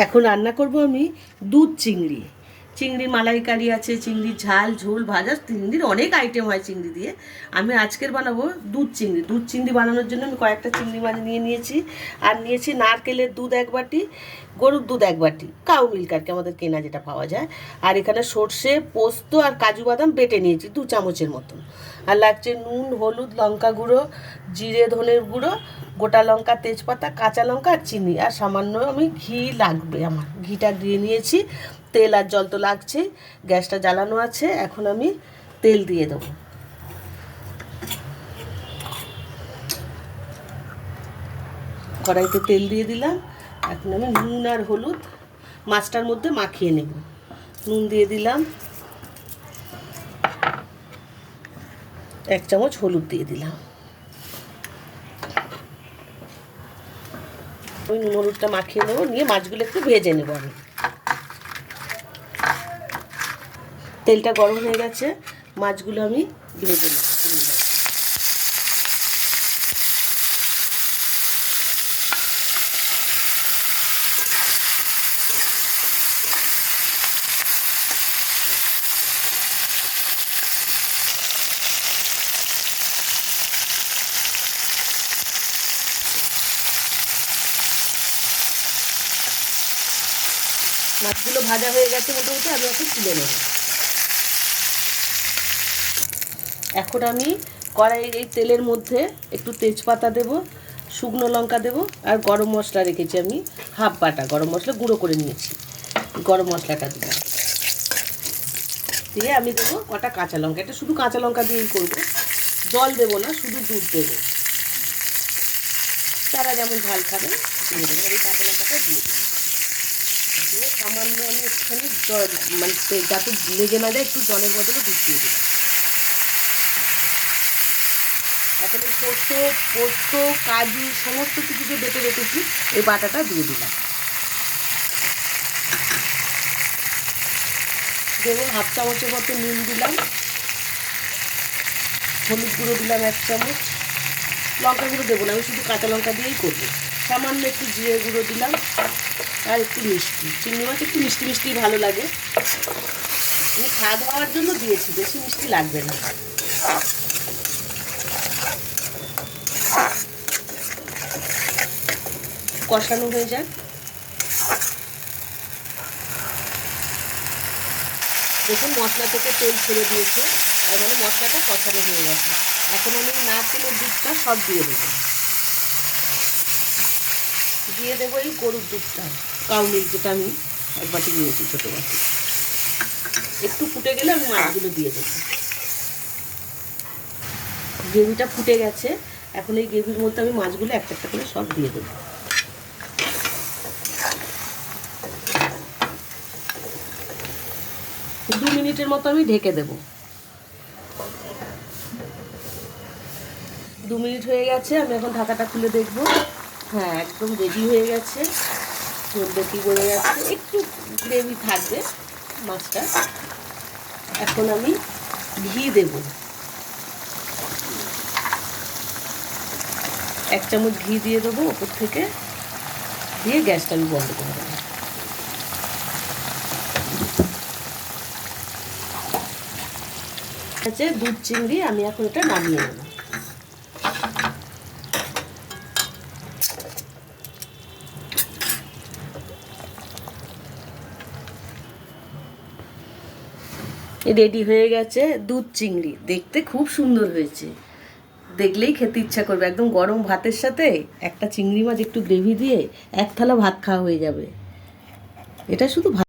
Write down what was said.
এখন রান্না করব আমি দুধ চিংড়ি। চিংড়ির মালাইকারি আছে, চিংড়ির ঝাল, ঝোল, ভাজা, চিংড়ির অনেক আইটেম হয় চিংড়ি দিয়ে। আমি আজকের বানাবো দুধ চিংড়ি। দুধ চিংড়ি বানানোর জন্য আমি কয়েকটা চিংড়ি মাছ নিয়ে নিয়েছি। আর নিয়েছি নারকেলের দুধ 1 বাটি, গরুর দুধ 1 বাটি, কাউ মিল্ক আর কি আমাদের কেনা যেটা পাওয়া যায়। আর এখানে সর্ষে, পোস্ত আর কাজু বাদাম বেটে নিয়েছি 2 চামচের মতন। আর লাগছে নুন, হলুদ, লঙ্কা গুঁড়ো, জিরে ধনের গুঁড়ো, গোটা লঙ্কা, তেজপাতা, কাঁচা লঙ্কা আর চিনি। আর সামান্য আমি ঘি লাগবে, আমার ঘিটা দিয়ে নিয়েছি। তেল আর জল তো লাগছে, গ্যাসটা জ্বালানো আছে। এখন আমি তেল দিয়ে দেবো। কড়াইতে তেল দিয়ে দিলাম। এখন আমি নুন আর হলুদ মাছটার মধ্যে মাখিয়ে নেব। নুন দিয়ে দিলাম, 1 চামচ হলুদ দিয়ে দিলাম। ওই নুন হলুদটা মাখিয়ে নেবো, নিয়ে মাছগুলো একটু ভেজে নেবো আমি। তেলটা গরম হয়ে গেছে, মাছগুলো আমি ভেজে নেব। মাছগুলো ভাজা হয়ে গেছে মোটামুটি, আমি এখন তুলে নেব। এখন আমি কড়াইয়ের এই তেলের মধ্যে একটু তেজপাতা দেব, শুকনো লঙ্কা দেব, আর গরম মশলা রেখেছি আমি হাফ বাটা গরম মশলা গুঁড়ো করে নিয়েছি। গরম মশলাটা দিলাম, দিয়ে আমি দেবো কটা কাঁচা লঙ্কা। এটা শুধু কাঁচা লঙ্কা দিয়েই করবো, জল দেবো না, শুধু দুধ দেবো। তারা যেমন ঝাল খাবে দিয়ে দেবো। আমি কাঁচা লঙ্কাটা দিয়ে দিই, দিয়ে সামান্য আমি একটুখানি জল, মানে যাতে লেগে না যায়, একটু জলের বদলে দুধ দিয়ে দিই। এখন এই সর্ষে, পোস্ত, কাজু সমস্ত কিছু যে বেটে রেখেছি এই বাটাটা দিয়ে দিলাম। দেবো হাফ চামচের মতো নুন দিলাম, হলুদ গুঁড়ো দিলাম 1 চামচ, লঙ্কা গুঁড়ো দেবো না, আমি শুধু কাঁচা লঙ্কা দিয়েই করবো। সামান্য একটু জিরে গুঁড়ো দিলাম, আর একটু মিষ্টি। চিংড়ি মাছ একটু মিষ্টি মিষ্টি ভালো লাগে, আমি স্বাদ হওয়ার জন্য দিয়েছি, বেশি মিষ্টি লাগবে না। কষানো হয়ে যায়, দেখুন মশলা থেকে তেল ছেড়ে দিয়েছে, আর মানে মশলাটা কষানো হয়ে গেছে। এখন আমি নারকেলের দুধটা সব দিয়ে দেবো। দিয়ে দেবো এই গরুর দুধটা, কাউ মিল্ক, যেটা আমি 1 বাটি নিয়েছি, ছোটো বাটি। একটু ফুটে গেলে আমি মাছগুলো দিয়ে দেবো। গ্রেভিটা ফুটে গেছে, এখন এই গ্রেভির মধ্যে আমি মাছগুলো একটা একটা করে সব দিয়ে দেবো। দু মিনিটের মতো আমি ঢেকে দেবো। 2 মিনিট হয়ে গেছে, আমি এখন ঢাকাটা খুলে দেখবো। হ্যাঁ, একদম রেডি হয়ে গেছে, দেখি বোঝা যাচ্ছে একটু গ্রেভি থাকবে মাছটা। এখন আমি ঘি দেব, 1 চামচ ঘি দিয়ে দেবো ওপর থেকে, দিয়ে গ্যাসটা আমি বন্ধ করে দেবো। আছে দুধ চিংড়ি, আমি এখন এটা নামিয়ে নেব। রেডি হয়ে গেছে দুধ চিংড়ি, দেখতে খুব সুন্দর হয়েছে, দেখলেই খেতে ইচ্ছা করবে। একদম গরম ভাতের সাথে একটা চিংড়ি মাছ একটু গ্রেভি দিয়ে 1 থালা ভাত খাওয়া হয়ে যাবে। এটা শুধু